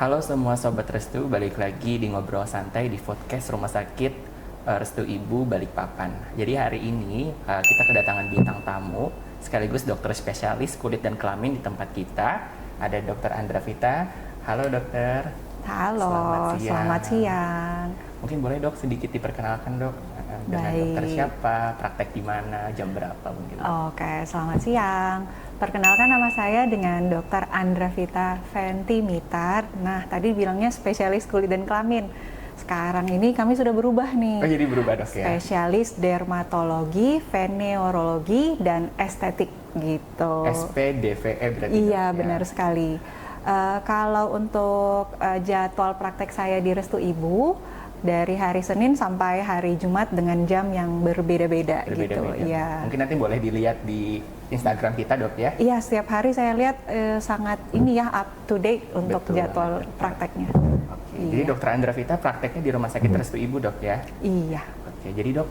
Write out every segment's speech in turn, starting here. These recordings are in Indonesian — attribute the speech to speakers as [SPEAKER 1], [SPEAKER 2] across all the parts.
[SPEAKER 1] Halo semua Sobat Restu, balik lagi di Ngobrol Santai di podcast Rumah Sakit Restu Ibu Balikpapan. Jadi hari ini kita kedatangan bintang tamu, sekaligus dokter spesialis kulit dan kelamin di tempat kita. Ada Dokter Andra Vita. Halo dokter.
[SPEAKER 2] Halo, selamat siang.
[SPEAKER 1] Mungkin boleh dok sedikit diperkenalkan dok, dengan dokter siapa, praktek di mana, jam berapa mungkin.
[SPEAKER 2] Oke, selamat siang. Perkenalkan nama saya dengan Dr. Andra Vita Fenty Mitar. Nah, tadi bilangnya spesialis kulit dan kelamin. Sekarang ini kami sudah berubah nih.
[SPEAKER 1] Oh jadi berubah dok ya?
[SPEAKER 2] Spesialis dermatologi, venereologi, dan estetik gitu.
[SPEAKER 1] SPDVE berarti
[SPEAKER 2] Iya,
[SPEAKER 1] dok,
[SPEAKER 2] benar sekali. Kalau untuk jadwal praktek saya di Restu Ibu, dari hari Senin sampai hari Jumat dengan jam yang berbeda-beda gitu. Iya.
[SPEAKER 1] Mungkin nanti boleh dilihat di Instagram kita dok ya?
[SPEAKER 2] Iya, setiap hari saya lihat sangat ini ya up to date untuk jadwal prakteknya.
[SPEAKER 1] Oke.
[SPEAKER 2] Iya.
[SPEAKER 1] Jadi dokter Andra Vita prakteknya di Rumah Sakit Restu Ibu dok ya?
[SPEAKER 2] Iya.
[SPEAKER 1] Oke, jadi dok,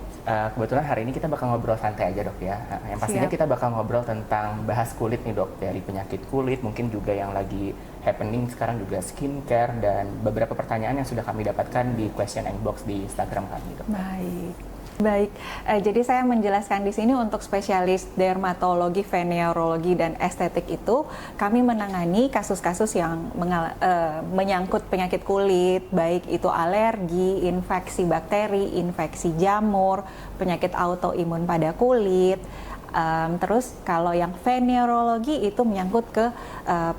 [SPEAKER 1] kebetulan hari ini kita bakal ngobrol santai aja dok ya. Yang pastinya kita bakal ngobrol tentang bahas kulit nih dok, dari penyakit kulit, mungkin juga yang lagi happening sekarang juga skincare, dan beberapa pertanyaan yang sudah kami dapatkan di question and box di Instagram kami dok.
[SPEAKER 2] Baik. Jadi saya menjelaskan di sini untuk spesialis dermatologi, venereologi, dan estetik itu kami menangani kasus-kasus yang menyangkut penyakit kulit, baik itu alergi, infeksi bakteri, infeksi jamur, penyakit autoimun pada kulit. Terus kalau yang venereologi itu menyangkut ke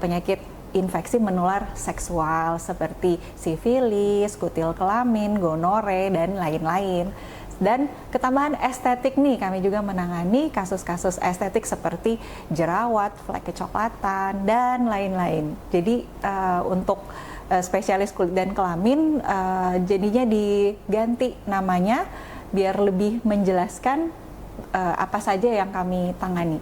[SPEAKER 2] penyakit infeksi menular seksual seperti sifilis, kutil kelamin, gonore, dan lain-lain. Dan ketambahan estetik nih, kami juga menangani kasus-kasus estetik seperti jerawat, flek kecoklatan, dan lain-lain. Jadi untuk spesialis kulit dan kelamin jadinya diganti namanya biar lebih menjelaskan apa saja yang kami tangani.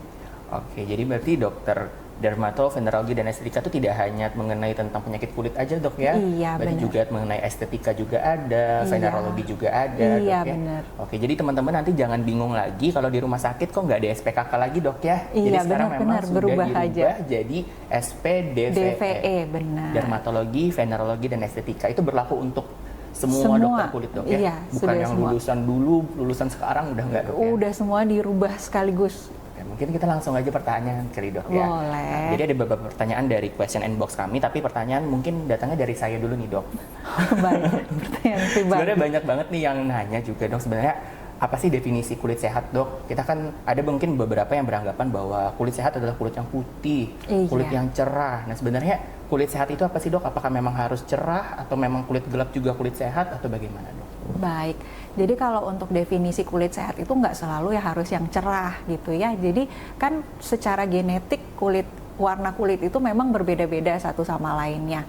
[SPEAKER 1] Oke, jadi berarti dokter dermatologi, venereologi, dan estetika itu tidak hanya mengenai tentang penyakit kulit aja dok ya?
[SPEAKER 2] Iya,
[SPEAKER 1] berarti
[SPEAKER 2] benar.
[SPEAKER 1] juga mengenai estetika juga ada, venereologi juga ada
[SPEAKER 2] Iya,
[SPEAKER 1] dok ya?
[SPEAKER 2] benar.
[SPEAKER 1] Oke, jadi teman-teman nanti jangan bingung lagi kalau di rumah sakit kok nggak ada SPKK lagi dok ya?
[SPEAKER 2] Iya,
[SPEAKER 1] jadi sekarang memang
[SPEAKER 2] benar,
[SPEAKER 1] sudah
[SPEAKER 2] berubah
[SPEAKER 1] dirubah
[SPEAKER 2] aja.
[SPEAKER 1] jadi SPDVE.
[SPEAKER 2] DVE, benar.
[SPEAKER 1] Dermatologi, venereologi, dan estetika. Itu berlaku untuk semua dokter kulit dok ya?
[SPEAKER 2] Iya,
[SPEAKER 1] bukan yang
[SPEAKER 2] semua.
[SPEAKER 1] lulusan dulu, lulusan sekarang udah nggak dok ya?
[SPEAKER 2] Udah semua dirubah sekaligus.
[SPEAKER 1] Mungkin kita langsung aja pertanyaan kali dok ya.
[SPEAKER 2] Boleh.
[SPEAKER 1] Nah, jadi ada beberapa pertanyaan dari question and box kami, tapi pertanyaan mungkin datangnya dari saya dulu nih dok.
[SPEAKER 2] Banyak pertanyaan pribadi.
[SPEAKER 1] Sebenarnya banyak banget nih yang nanya juga dok, sebenarnya apa sih definisi kulit sehat dok? Kita kan ada mungkin beberapa yang beranggapan bahwa kulit sehat adalah kulit yang putih, kulit yang cerah. Nah sebenarnya kulit sehat itu apa sih dok? Apakah memang harus cerah atau memang kulit gelap juga kulit sehat atau bagaimana dok?
[SPEAKER 2] Baik, jadi kalau untuk definisi kulit sehat itu nggak selalu ya harus yang cerah gitu ya. Jadi kan secara genetik warna kulit itu memang berbeda-beda satu sama lainnya.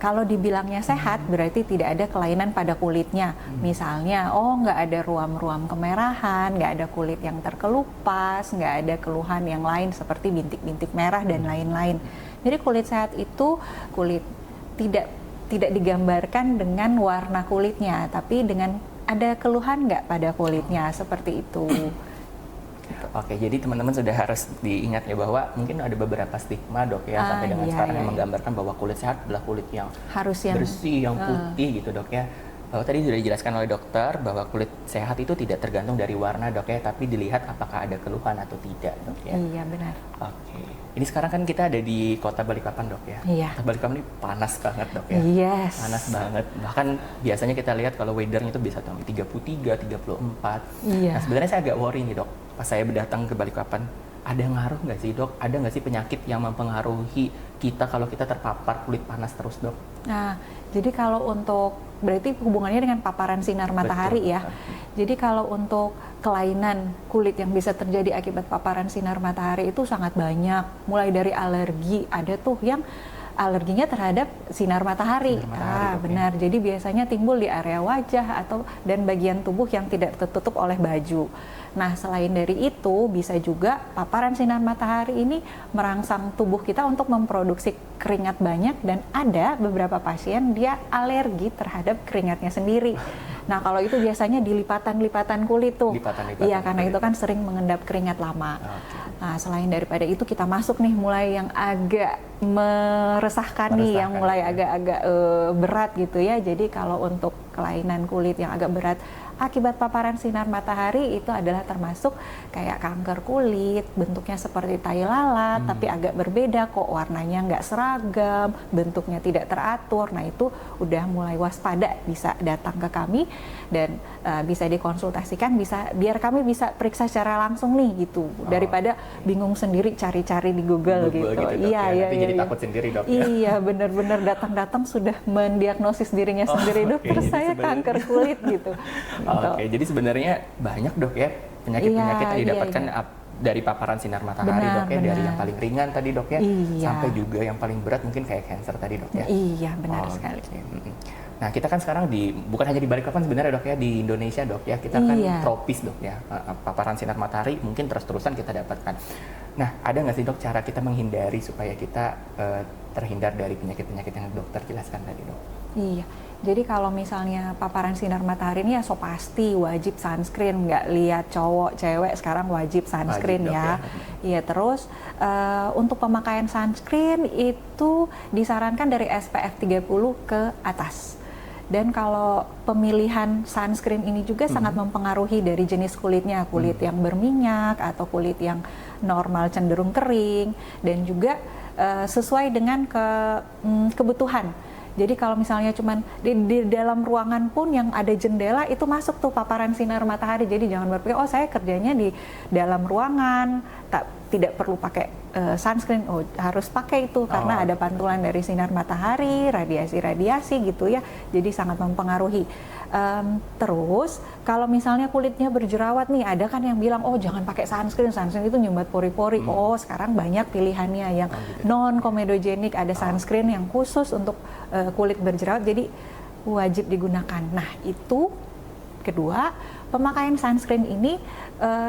[SPEAKER 2] Kalau dibilangnya sehat berarti tidak ada kelainan pada kulitnya. Misalnya, nggak ada ruam-ruam kemerahan, nggak ada kulit yang terkelupas, nggak ada keluhan yang lain seperti bintik-bintik merah dan lain-lain. Jadi kulit sehat itu kulit tidak digambarkan dengan warna kulitnya, tapi dengan ada keluhan nggak pada kulitnya, seperti itu.
[SPEAKER 1] Oke, jadi teman-teman sudah harus diingat ya bahwa mungkin ada beberapa stigma dok ya sampai dengan sekarang yang menggambarkan bahwa kulit sehat adalah kulit yang
[SPEAKER 2] harus yang
[SPEAKER 1] bersih, yang putih gitu dok ya. Bahwa tadi sudah dijelaskan oleh dokter bahwa kulit sehat itu tidak tergantung dari warna dok ya, tapi dilihat apakah ada keluhan atau tidak dok ya.
[SPEAKER 2] Iya benar.
[SPEAKER 1] Oke, ini sekarang kan kita ada di kota Balikpapan dok ya.
[SPEAKER 2] Iya.
[SPEAKER 1] Kota Balikpapan ini panas banget dok ya.
[SPEAKER 2] Yes.
[SPEAKER 1] Panas banget. Bahkan biasanya kita lihat kalau weathernya itu bisa sampai 33, 34.
[SPEAKER 2] Iya.
[SPEAKER 1] Nah sebenarnya saya agak worry nih dok. Pas saya datang ke Balikpapan, ada ngaruh nggak sih dok? Ada nggak sih penyakit yang mempengaruhi kita kalau kita terpapar kulit panas terus dok?
[SPEAKER 2] Nah, jadi kalau untuk berarti hubungannya dengan paparan sinar matahari. Betul, ya. Jadi kalau untuk kelainan kulit yang bisa terjadi akibat paparan sinar matahari itu sangat banyak. Mulai dari alergi, ada tuh yang alerginya terhadap sinar matahari. Benar. Jadi biasanya timbul di area wajah dan bagian tubuh yang tidak tertutup oleh baju. Nah, selain dari itu bisa juga paparan sinar matahari ini merangsang tubuh kita untuk memproduksi keringat banyak, dan ada beberapa pasien dia alergi terhadap keringatnya sendiri. Nah kalau itu biasanya di lipatan-lipatan kulit tuh.
[SPEAKER 1] Lipatan-lipatan
[SPEAKER 2] Iya, karena
[SPEAKER 1] kulit.
[SPEAKER 2] itu kan sering mengendap keringat lama.
[SPEAKER 1] Oke.
[SPEAKER 2] Nah selain daripada itu kita masuk nih mulai yang agak meresahkan nih, yang mulai agak-agak berat gitu ya. Jadi kalau untuk kelainan kulit yang agak berat akibat paparan sinar matahari itu adalah termasuk kayak kanker kulit, bentuknya seperti tai lalat, tapi agak berbeda kok, warnanya nggak seragam, bentuknya tidak teratur. Nah itu udah mulai waspada, bisa datang ke kami dan bisa dikonsultasikan, biar kami bisa periksa secara langsung nih gitu, daripada bingung sendiri cari-cari di Google gitu.
[SPEAKER 1] Iya, nanti jadi takut sendiri dok.
[SPEAKER 2] Iya, benar-benar datang-datang sudah mendiagnosis dirinya sendiri, dokter saya kanker kulit gitu.
[SPEAKER 1] Oke, jadi sebenarnya banyak dok ya penyakit-penyakit yang didapatkan dari paparan sinar matahari dok ya, dari yang paling ringan tadi dok ya, sampai juga yang paling berat mungkin kayak cancer tadi dok ya.
[SPEAKER 2] Iya, benar sekali.
[SPEAKER 1] Nah kita kan sekarang bukan hanya di Balikpapan sebenarnya dok ya, di Indonesia dok ya, kita kan tropis dok ya, paparan sinar matahari mungkin terus-terusan kita dapatkan. Nah ada nggak sih dok cara kita menghindari supaya kita terhindar dari penyakit-penyakit yang dokter jelaskan tadi dok? Iya.
[SPEAKER 2] Jadi kalau misalnya paparan sinar matahari ini ya so pasti wajib sunscreen, nggak lihat cowok cewek sekarang wajib sunscreen ya. Iya, terus untuk pemakaian sunscreen itu disarankan dari SPF 30 ke atas. Dan kalau pemilihan sunscreen ini juga sangat mempengaruhi dari jenis kulitnya, kulit yang berminyak atau kulit yang normal cenderung kering, dan juga sesuai dengan kebutuhan. Jadi kalau misalnya cuman di dalam ruangan pun yang ada jendela itu masuk tuh paparan sinar matahari. Jadi jangan berpikir oh saya kerjanya di dalam ruangan, tidak perlu pakai sunscreen. Oh harus pakai itu karena ada pantulan dari sinar matahari, radiasi-radiasi gitu ya. Jadi sangat mempengaruhi. Terus kalau misalnya kulitnya berjerawat nih, ada kan yang bilang oh jangan pakai sunscreen itu nyumbat pori-pori. Oh sekarang banyak pilihannya yang non komedogenik, ada sunscreen yang khusus untuk kulit berjerawat, jadi wajib digunakan. Nah itu kedua, pemakaian sunscreen ini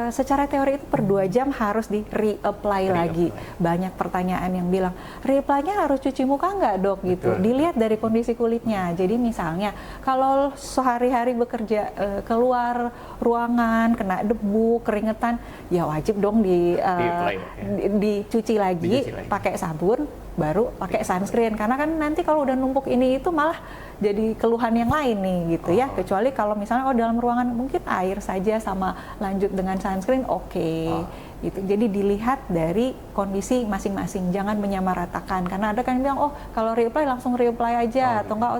[SPEAKER 2] secara teori itu per 2 jam harus di reapply lagi. Banyak pertanyaan yang bilang reapply-nya harus cuci muka nggak dok gitu. Dilihat dari kondisi kulitnya. Jadi misalnya kalau sehari-hari bekerja keluar ruangan kena debu, keringetan, ya wajib dong dicuci lagi pakai sabun, baru pakai sunscreen. Karena kan nanti kalau udah numpuk ini itu malah jadi keluhan yang lain nih gitu ya. Kecuali kalau misalnya dalam ruangan mungkin air saja sama lanjut dengan sunscreen gitu. Jadi dilihat dari kondisi masing-masing, jangan menyamaratakan. Karena ada kan yang bilang oh kalau reapply langsung reapply aja atau enggak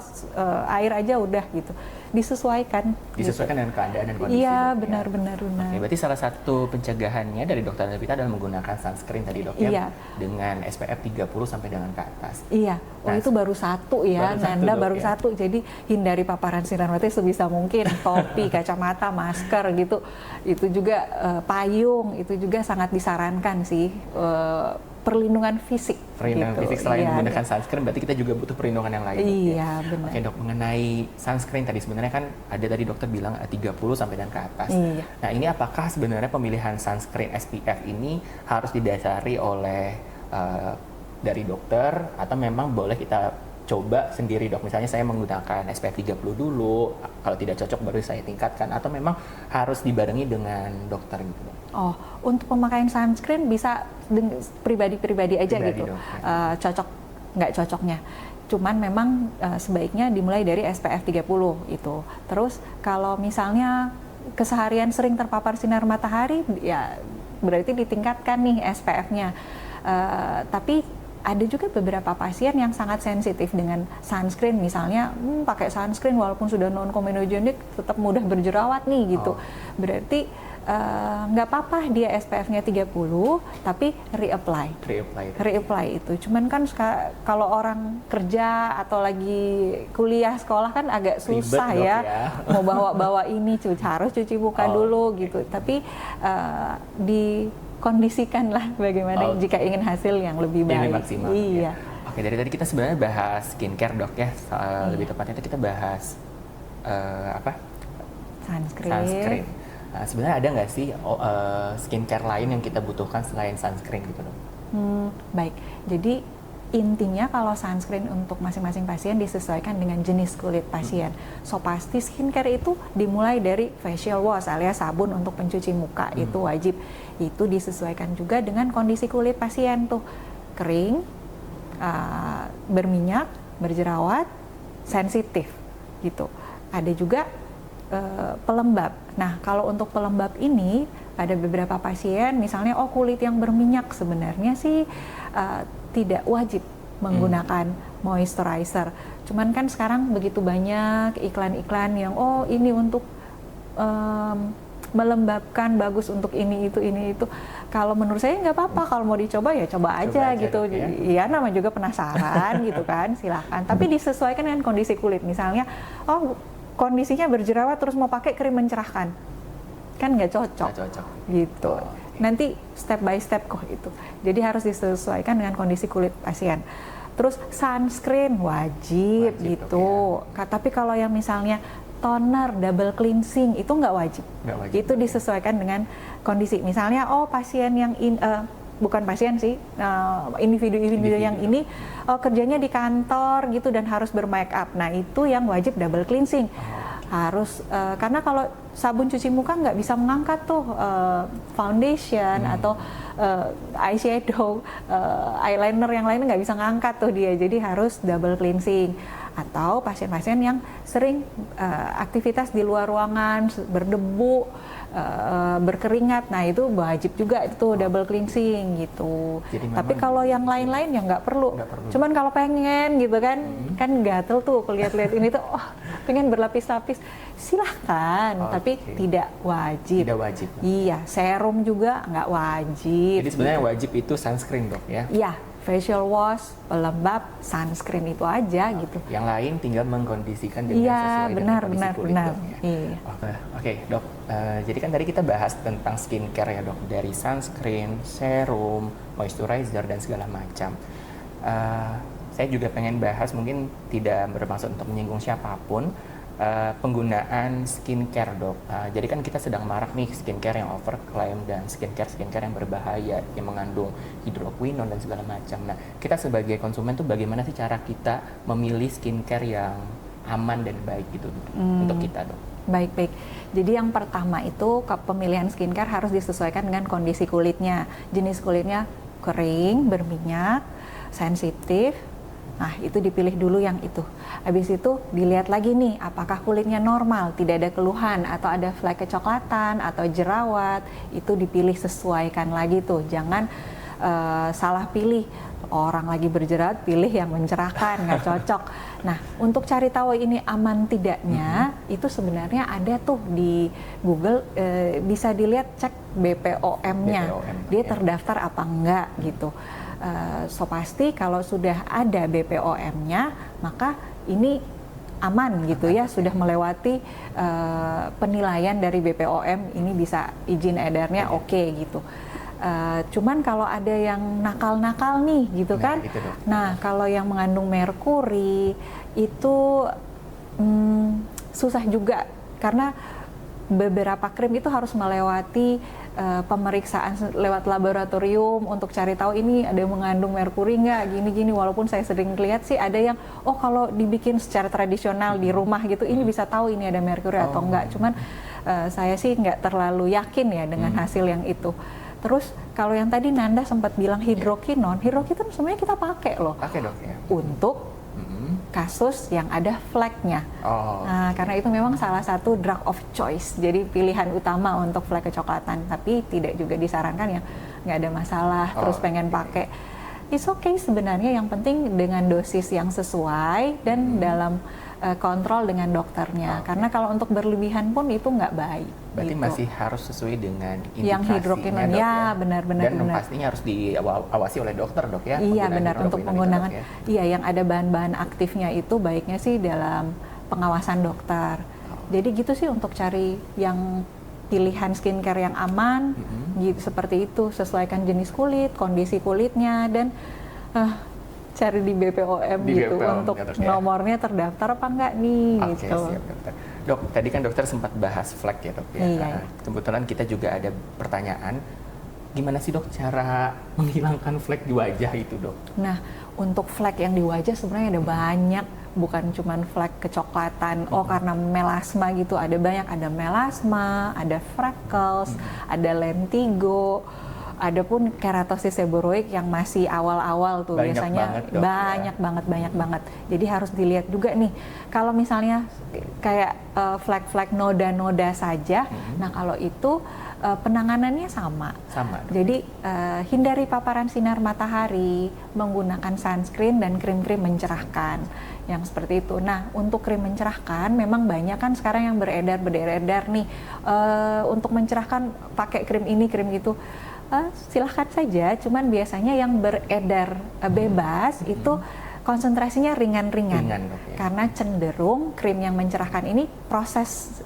[SPEAKER 2] air aja udah gitu. Disesuaikan
[SPEAKER 1] dengan keadaan dan kondisi.
[SPEAKER 2] Iya, benar-benar.
[SPEAKER 1] Oke, berarti salah satu pencegahannya dari dokter Levita adalah menggunakan sunscreen tadi dok ya, dengan SPF 30 sampai dengan ke atas. Iya.
[SPEAKER 2] Oh itu baru satu ya, Nanda baru satu. Jadi hindari paparan sinar matahari sebisa mungkin. Topi, kacamata, masker gitu. Itu juga payung, itu juga sangat disarankan sih. Perlindungan fisik.
[SPEAKER 1] Fisik selain menggunakan sunscreen, berarti kita juga butuh perlindungan yang lain.
[SPEAKER 2] Iya, benar.
[SPEAKER 1] Oke dok, mengenai sunscreen tadi sebenarnya kan ada tadi dokter bilang 30 sampai dan ke atas.
[SPEAKER 2] Iya.
[SPEAKER 1] Nah ini apakah sebenarnya pemilihan sunscreen SPF ini harus didasari oleh dari dokter atau memang boleh kita coba sendiri dok? Misalnya saya menggunakan SPF 30 dulu, kalau tidak cocok baru saya tingkatkan, atau memang harus dibarengi dengan dokter gitu dok?
[SPEAKER 2] Oh, untuk pemakaian sunscreen bisa pribadi-pribadi aja gitu, cocok nggak cocoknya. Cuman memang sebaiknya dimulai dari SPF 30 itu. Terus kalau misalnya keseharian sering terpapar sinar matahari, ya berarti ditingkatkan nih SPF-nya. Tapi ada juga beberapa pasien yang sangat sensitif dengan sunscreen, misalnya pakai sunscreen walaupun sudah non komedogenik tetap mudah berjerawat nih gitu. Berarti nggak apa-apa dia SPF-nya 30 tapi reapply itu. Cuman kan kalau orang kerja atau lagi kuliah sekolah kan agak susah ya mau bawa ini harus cuci muka dulu gitu. Tapi dikondisikanlah bagaimana jika ingin hasil yang lebih baik.
[SPEAKER 1] Maksimal, iya. Oke, dari tadi kita sebenarnya bahas skincare dok ya. Lebih tepatnya kita bahas sunscreen. Nah, sebenarnya ada nggak sih skincare lain yang kita butuhkan selain sunscreen gitu dok?
[SPEAKER 2] Baik, jadi Intinya kalau sunscreen untuk masing-masing pasien disesuaikan dengan jenis kulit pasien. So pasti skincare itu dimulai dari facial wash alias sabun untuk pencuci muka, itu wajib. Itu disesuaikan juga dengan kondisi kulit pasien tuh, kering, berminyak, berjerawat, sensitif gitu. Ada juga pelembab. Nah, kalau untuk pelembab ini ada beberapa pasien misalnya kulit yang berminyak, sebenarnya sih tidak wajib menggunakan moisturizer. Cuman kan sekarang begitu banyak iklan-iklan yang ini untuk melembabkan, bagus untuk ini itu. Kalau menurut saya nggak apa-apa, kalau mau dicoba ya coba aja gitu. Ya namanya juga penasaran gitu kan, silakan. Tapi disesuaikan dengan kondisi kulit. Misalnya, kondisinya berjerawat terus mau pakai krim mencerahkan, kan nggak cocok gitu. Nanti step by step kok itu. Jadi harus disesuaikan dengan kondisi kulit pasien. Terus sunscreen wajib gitu. Tapi kalau yang misalnya toner, double cleansing itu nggak wajib. Itu disesuaikan dengan kondisi. Misalnya pasien yang bukan pasien sih, individu yang ini kerjanya di kantor gitu dan harus bermake up. Nah itu yang wajib double cleansing. Harus karena kalau sabun cuci muka nggak bisa mengangkat tuh foundation atau eyeshadow, eyeliner yang lain nggak bisa ngangkat tuh dia. Jadi harus double cleansing. Atau pasien-pasien yang sering aktivitas di luar ruangan, berdebu, berkeringat, nah itu wajib juga itu double cleansing gitu. Tapi kalau yang lain-lain ya nggak perlu. Cuman kalau pengen gitu kan, kan gatel tuh lihat-lihat ini tuh, pengen berlapis-lapis, silahkan. Tapi tidak wajib.
[SPEAKER 1] Tidak wajib.
[SPEAKER 2] Iya, serum juga nggak wajib.
[SPEAKER 1] Jadi sebenarnya wajib itu sunscreen dok ya? Iya.
[SPEAKER 2] Facial wash, pelembab, sunscreen itu aja gitu.
[SPEAKER 1] Yang lain tinggal mengkondisikan dengan sesuai dengan kondisi kulit dok ya.
[SPEAKER 2] Iya.
[SPEAKER 1] Oke, dok. Jadi kan tadi kita bahas tentang skincare ya dok, dari sunscreen, serum, moisturizer dan segala macam. Saya juga pengen bahas, mungkin tidak bermaksud untuk menyinggung siapapun, penggunaan skincare dok. Jadi kan kita sedang marak nih skincare yang overclaim dan skincare yang berbahaya yang mengandung hidroquinone dan segala macam. Nah kita sebagai konsumen tuh bagaimana sih cara kita memilih skincare yang aman dan baik gitu untuk kita dok?
[SPEAKER 2] Baik. Jadi yang pertama itu pemilihan skincare harus disesuaikan dengan kondisi kulitnya. Jenis kulitnya kering, berminyak, sensitif. Nah, itu dipilih dulu yang itu. Habis itu dilihat lagi nih, apakah kulitnya normal, tidak ada keluhan, atau ada flek kecoklatan, atau jerawat. Itu dipilih, sesuaikan lagi tuh. Jangan salah pilih. Orang lagi berjerawat, pilih yang mencerahkan, nggak cocok. Nah, untuk cari tahu ini aman tidaknya, itu sebenarnya ada tuh di Google, bisa dilihat cek BPOM-nya. Dia terdaftar apa enggak gitu. So pasti kalau sudah ada BPOM-nya, maka ini aman gitu ya, sudah melewati penilaian dari BPOM, ini bisa izin edarnya oke gitu. Cuman kalau ada yang nakal-nakal nih gitu kan, nah kalau yang mengandung merkuri itu susah juga, karena beberapa krim itu harus melewati pemeriksaan lewat laboratorium untuk cari tahu ini ada yang mengandung merkuri nggak, gini-gini. Walaupun saya sering lihat sih ada yang kalau dibikin secara tradisional di rumah gitu, ini bisa tahu ini ada merkuri atau enggak. Cuman saya sih nggak terlalu yakin ya dengan hasil yang itu. Terus kalau yang tadi Nanda sempat bilang hidroquinone sebenarnya kita pakai loh.
[SPEAKER 1] Pakai dok ya.
[SPEAKER 2] Untuk kasus yang ada fleknya. Nah, karena itu memang salah satu drug of choice, jadi pilihan utama untuk flek kecoklatan. Tapi tidak juga disarankan yang nggak ada masalah, terus pengen pakai. It's okay sebenarnya, yang penting dengan dosis yang sesuai dan dalam kontrol dengan dokternya. Karena kalau untuk berlebihan pun itu nggak baik.
[SPEAKER 1] Berarti
[SPEAKER 2] gitu.
[SPEAKER 1] Masih harus sesuai dengan indikasinya
[SPEAKER 2] yang hidroquinone ya, benar.
[SPEAKER 1] Dan pastinya harus diawasi oleh dokter dok ya.
[SPEAKER 2] Iya benar, untuk penggunaan yang ada bahan-bahan aktifnya itu baiknya sih dalam pengawasan dokter. Jadi gitu sih untuk cari yang pilihan skincare yang aman, gitu, seperti itu, sesuaikan jenis kulit, kondisi kulitnya, dan cari di BPOM gitu untuk nomornya terdaftar apa enggak nih gitu.
[SPEAKER 1] Siap, dokter. Dok, tadi kan dokter sempat bahas flek ya dok ya.
[SPEAKER 2] Iya.
[SPEAKER 1] Kebetulan kita juga ada pertanyaan, gimana sih dok cara menghilangkan flek di wajah itu dok?
[SPEAKER 2] Nah, untuk flek yang di wajah sebenarnya ada banyak, bukan cuma flek kecoklatan, karena melasma gitu, ada banyak, ada melasma, ada freckles, ada lentigo, ada pun keratosis seborrheic yang masih awal-awal tuh
[SPEAKER 1] banyak
[SPEAKER 2] biasanya
[SPEAKER 1] banget, dok,
[SPEAKER 2] banyak banget. Jadi harus dilihat juga nih, kalau misalnya kayak flek-flek noda-noda saja, nah kalau itu penanganannya sama. Jadi hindari paparan sinar matahari, menggunakan sunscreen dan krim-krim mencerahkan, yang seperti itu. Nah, untuk krim mencerahkan memang banyak kan sekarang yang beredar nih, untuk mencerahkan pakai krim ini, krim itu. Silahkan saja, cuman biasanya yang beredar bebas itu konsentrasinya ringan-ringan, karena cenderung krim yang mencerahkan ini proses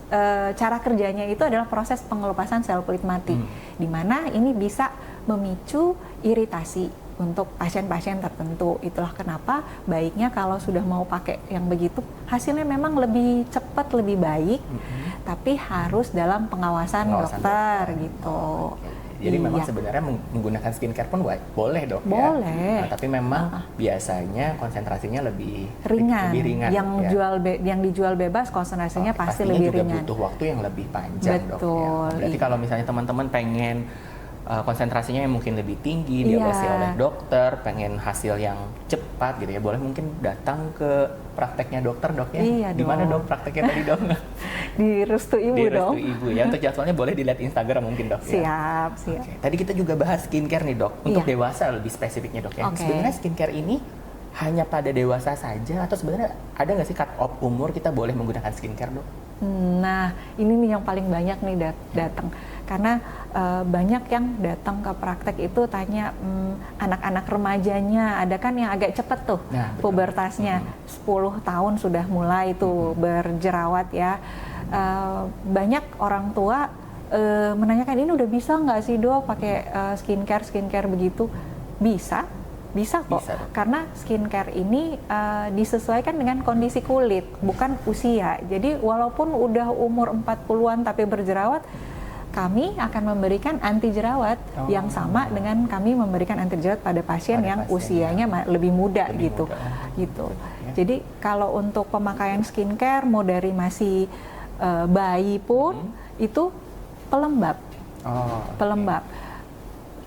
[SPEAKER 2] cara kerjanya itu adalah proses pengelupasan sel kulit mati, di mana ini bisa memicu iritasi untuk pasien-pasien tertentu. Itulah kenapa baiknya kalau sudah mau pakai yang begitu, hasilnya memang lebih cepat, lebih baik, tapi harus dalam pengawasan dokter gitu.
[SPEAKER 1] Jadi memang sebenarnya menggunakan skincare pun boleh dok
[SPEAKER 2] boleh.
[SPEAKER 1] Ya. Nah, tapi memang biasanya konsentrasinya lebih ringan.
[SPEAKER 2] Yang dijual bebas konsentrasinya pasti lebih
[SPEAKER 1] juga
[SPEAKER 2] ringan.
[SPEAKER 1] Butuh waktu yang lebih panjang.
[SPEAKER 2] Betul.
[SPEAKER 1] Dok ya. Berarti kalau misalnya teman-teman pengen konsentrasinya yang mungkin lebih tinggi, diawasi oleh dokter, pengen hasil yang cepat gitu ya, boleh mungkin datang ke prakteknya dokter dok ya.
[SPEAKER 2] Iya,
[SPEAKER 1] di mana dok prakteknya tadi dok?
[SPEAKER 2] Di Restu Ibu dong.
[SPEAKER 1] Di Restu Ibu ya. Untuk jadwalnya boleh dilihat Instagram mungkin dok.
[SPEAKER 2] Siap.
[SPEAKER 1] Okay. Tadi kita juga bahas skincare nih dok. Untuk dewasa lebih spesifiknya dok ya. Sebenarnya skincare ini hanya pada dewasa saja atau sebenarnya ada nggak sih cut off umur kita boleh menggunakan skincare dok?
[SPEAKER 2] Nah, ini nih yang paling banyak nih datang. Karena banyak yang datang ke praktek itu tanya anak-anak remajanya, ada kan yang agak cepet tuh pubertasnya, 10 tahun sudah mulai tuh berjerawat ya. Banyak orang tua menanyakan, ini udah bisa nggak sih dok pakai skincare begitu? Bisa kok, karena skincare ini disesuaikan dengan kondisi kulit, bukan usia. Jadi walaupun udah umur 40-an tapi berjerawat, kami akan memberikan anti jerawat yang sama dengan kami memberikan anti jerawat pada pasien yang usianya lebih muda gitu. Jadi kalau untuk pemakaian skincare mau dari masih bayi pun itu pelembab.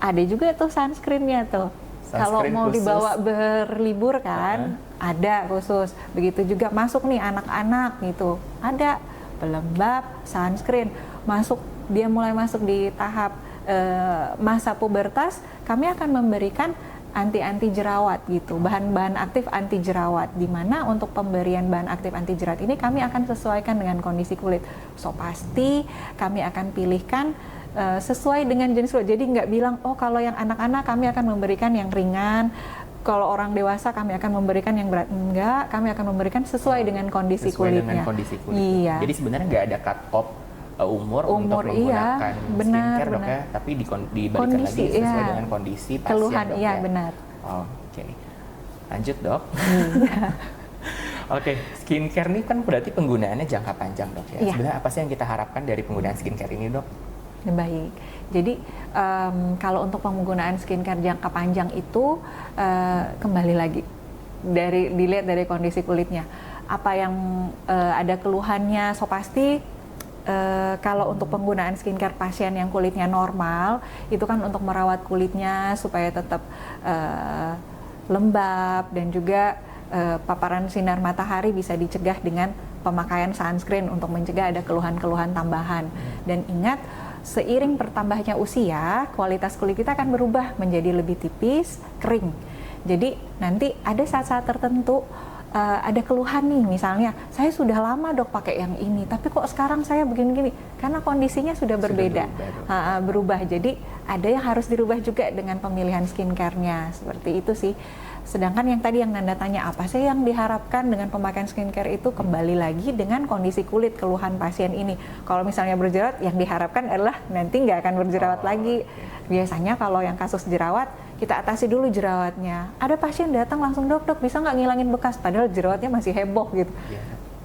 [SPEAKER 2] Ada juga tuh sunscreennya tuh. Kalau mau dibawa berlibur kan, ada khusus. Begitu juga masuk nih anak-anak gitu, ada pelembab, sunscreen. Dia mulai masuk di tahap masa pubertas, kami akan memberikan anti jerawat gitu, bahan-bahan aktif anti jerawat, di mana untuk pemberian bahan aktif anti jerawat ini kami akan sesuaikan dengan kondisi kulit. So pasti kami akan pilihkan sesuai dengan jenis kulit. Jadi nggak bilang kalau yang anak-anak kami akan memberikan yang ringan, kalau orang dewasa kami akan memberikan yang berat. Enggak, kami akan memberikan sesuai dengan kondisi kulitnya.
[SPEAKER 1] Iya. Jadi sebenarnya nggak ada cut off umur untuk menggunakan skincare dok ya, tapi dibalikan lagi sesuai dengan kondisi pasien
[SPEAKER 2] keluhan,
[SPEAKER 1] dok
[SPEAKER 2] iya,
[SPEAKER 1] ya.
[SPEAKER 2] Benar.
[SPEAKER 1] Oke. Lanjut dok. Oke, skincare ini kan berarti penggunaannya jangka panjang dok ya. Sebenarnya apa sih yang kita harapkan dari penggunaan skincare ini dok?
[SPEAKER 2] Baik, jadi kalau untuk penggunaan skincare jangka panjang itu kembali lagi dilihat dari kondisi kulitnya. Apa yang ada keluhannya, so pasti kalau untuk penggunaan skincare pasien yang kulitnya normal, itu kan untuk merawat kulitnya supaya tetap lembab dan juga paparan sinar matahari bisa dicegah dengan pemakaian sunscreen untuk mencegah ada keluhan-keluhan tambahan. Dan ingat, seiring bertambahnya usia, kualitas kulit kita akan berubah menjadi lebih tipis, kering. Jadi nanti ada saat-saat tertentu ada keluhan nih, misalnya saya sudah lama dok pakai yang ini, tapi kok sekarang saya begini-gini, karena kondisinya sudah berbeda, berubah. Jadi ada yang harus dirubah juga dengan pemilihan skincare-nya, seperti itu sih. Sedangkan yang tadi yang Nanda tanya, apa sih yang diharapkan dengan pemakaian skincare itu, kembali lagi dengan kondisi kulit keluhan pasien ini. Kalau misalnya berjerawat, yang diharapkan adalah nanti nggak akan berjerawat lagi. Biasanya kalau yang kasus jerawat, kita atasi dulu jerawatnya. Ada pasien datang langsung, dok bisa nggak ngilangin bekas, padahal jerawatnya masih heboh gitu.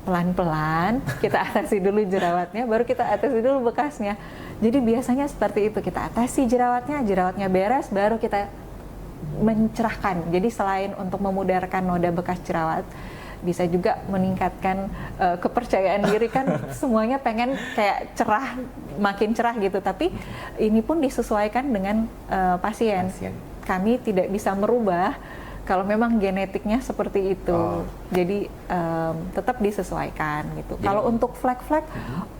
[SPEAKER 2] pelan-pelan kita atasi dulu jerawatnya, baru kita atasi dulu bekasnya. Jadi biasanya seperti itu, kita atasi jerawatnya beres, baru kita mencerahkan. Jadi selain untuk memudarkan noda bekas jerawat, bisa juga meningkatkan kepercayaan diri kan. Semuanya pengen kayak cerah, makin cerah gitu. Tapi ini pun disesuaikan dengan pasien. Kami tidak bisa merubah kalau memang genetiknya seperti itu. Jadi tetap disesuaikan gitu. Kalau untuk flek-flek,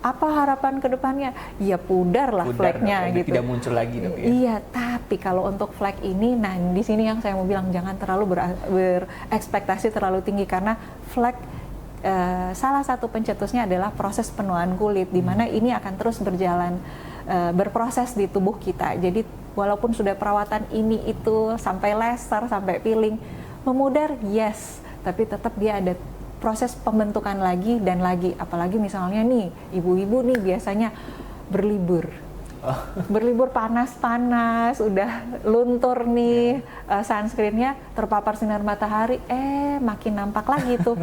[SPEAKER 2] apa harapan kedepannya? Ya pudar lah fleknya gitu.
[SPEAKER 1] Tidak muncul lagi dok ya?
[SPEAKER 2] Iya, tapi kalau untuk flek ini, nah di sini yang saya mau bilang, jangan terlalu berekspektasi terlalu tinggi, karena flek salah satu pencetusnya adalah proses penuaan kulit, di mana ini akan terus berjalan, berproses di tubuh kita. Jadi walaupun sudah perawatan ini itu sampai laser, sampai peeling, memudar yes, tapi tetap dia ada proses pembentukan lagi dan lagi. Apalagi misalnya nih, ibu-ibu nih biasanya berlibur. Berlibur panas-panas, udah luntur nih, sunscreennya terpapar sinar matahari, makin nampak lagi tuh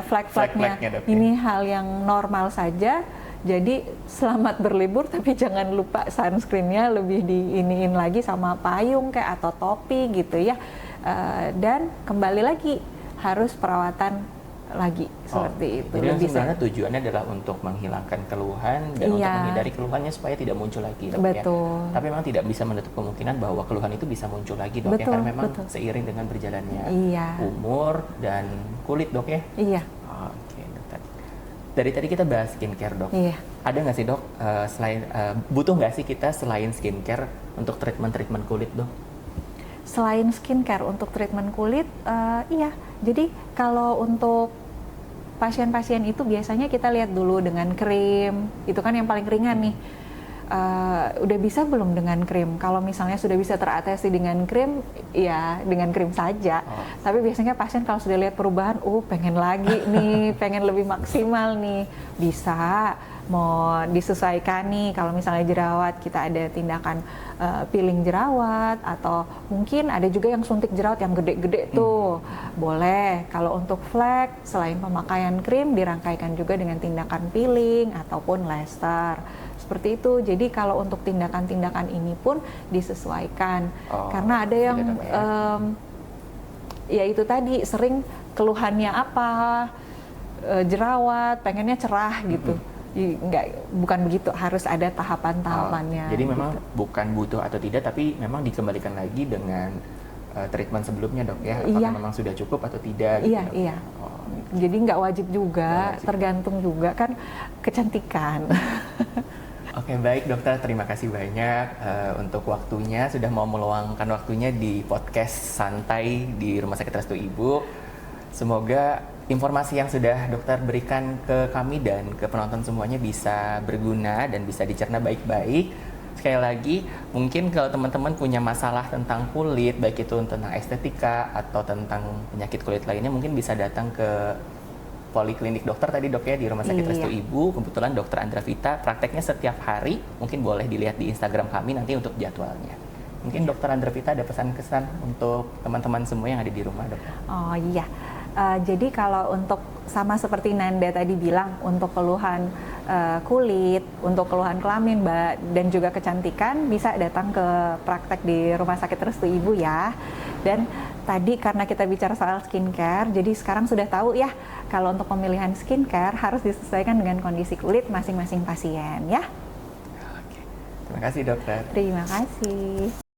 [SPEAKER 2] flek-fleknya. Ini hal yang normal saja. Jadi selamat berlibur, tapi jangan lupa sunscreennya lebih diiniin lagi sama payung kayak atau topi gitu ya. Dan kembali lagi harus perawatan lagi seperti itu.
[SPEAKER 1] Jadi sebenarnya tujuannya adalah untuk menghilangkan keluhan dan untuk menghindari keluhannya supaya tidak muncul lagi dok.
[SPEAKER 2] Betul.
[SPEAKER 1] Ya. Tapi memang tidak bisa menutup kemungkinan bahwa keluhan itu bisa muncul lagi dok.
[SPEAKER 2] Betul,
[SPEAKER 1] ya, karena memang
[SPEAKER 2] betul.
[SPEAKER 1] Seiring dengan berjalannya umur dan kulit dok ya.
[SPEAKER 2] Iya.
[SPEAKER 1] Oke, dokter. Dari tadi kita bahas skincare dok.
[SPEAKER 2] Iya.
[SPEAKER 1] Ada nggak sih dok, selain butuh nggak sih kita selain skincare untuk treatment kulit dok?
[SPEAKER 2] Selain skincare untuk treatment kulit, iya. Jadi kalau untuk pasien-pasien itu biasanya kita lihat dulu dengan krim, itu kan yang paling ringan nih. Udah bisa belum dengan krim? Kalau misalnya sudah bisa teratasi dengan krim, ya dengan krim saja. Tapi biasanya pasien kalau sudah lihat perubahan, pengen lagi nih, pengen lebih maksimal nih, bisa. Mau disesuaikan nih, kalau misalnya jerawat kita ada tindakan peeling jerawat, atau mungkin ada juga yang suntik jerawat yang gede-gede tuh, boleh. Kalau untuk flek, selain pemakaian krim, dirangkaikan juga dengan tindakan peeling ataupun laser. Seperti itu. Jadi kalau untuk tindakan-tindakan ini pun disesuaikan, karena ada yang ya itu tadi sering keluhannya apa, jerawat, pengennya cerah gitu. Bukan begitu, harus ada tahapan-tahapannya.
[SPEAKER 1] Jadi memang bukan butuh atau tidak, tapi memang dikembalikan lagi dengan treatment sebelumnya dok ya, apakah memang sudah cukup atau tidak?
[SPEAKER 2] Iya, gitu, iya. Jadi nggak wajib juga, tergantung juga kan kecantikan.
[SPEAKER 1] Oke, baik dokter, terima kasih banyak untuk waktunya, sudah mau meluangkan waktunya di podcast santai di Rumah Sakit Restu Ibu. Semoga informasi yang sudah dokter berikan ke kami dan ke penonton semuanya bisa berguna dan bisa dicerna baik-baik. Sekali lagi, mungkin kalau teman-teman punya masalah tentang kulit, baik itu tentang estetika atau tentang penyakit kulit lainnya, mungkin bisa datang ke Poliklinik Dokter tadi dok ya, di Rumah Sakit Restu Ibu. Kebetulan dokter Andra Vita prakteknya setiap hari, mungkin boleh dilihat di Instagram kami nanti untuk jadwalnya. Mungkin dokter Andra Vita ada pesan-kesan untuk teman-teman semua yang ada di rumah dok?
[SPEAKER 2] Oh iya. Jadi kalau untuk sama seperti Nanda tadi bilang, untuk keluhan kulit, untuk keluhan kelamin dan juga kecantikan, bisa datang ke praktek di Rumah Sakit Restu Ibu ya. Dan tadi karena kita bicara soal skincare, jadi sekarang sudah tahu ya, kalau untuk pemilihan skincare harus disesuaikan dengan kondisi kulit masing-masing pasien ya.
[SPEAKER 1] Oke. Terima kasih dokter.
[SPEAKER 2] Terima kasih.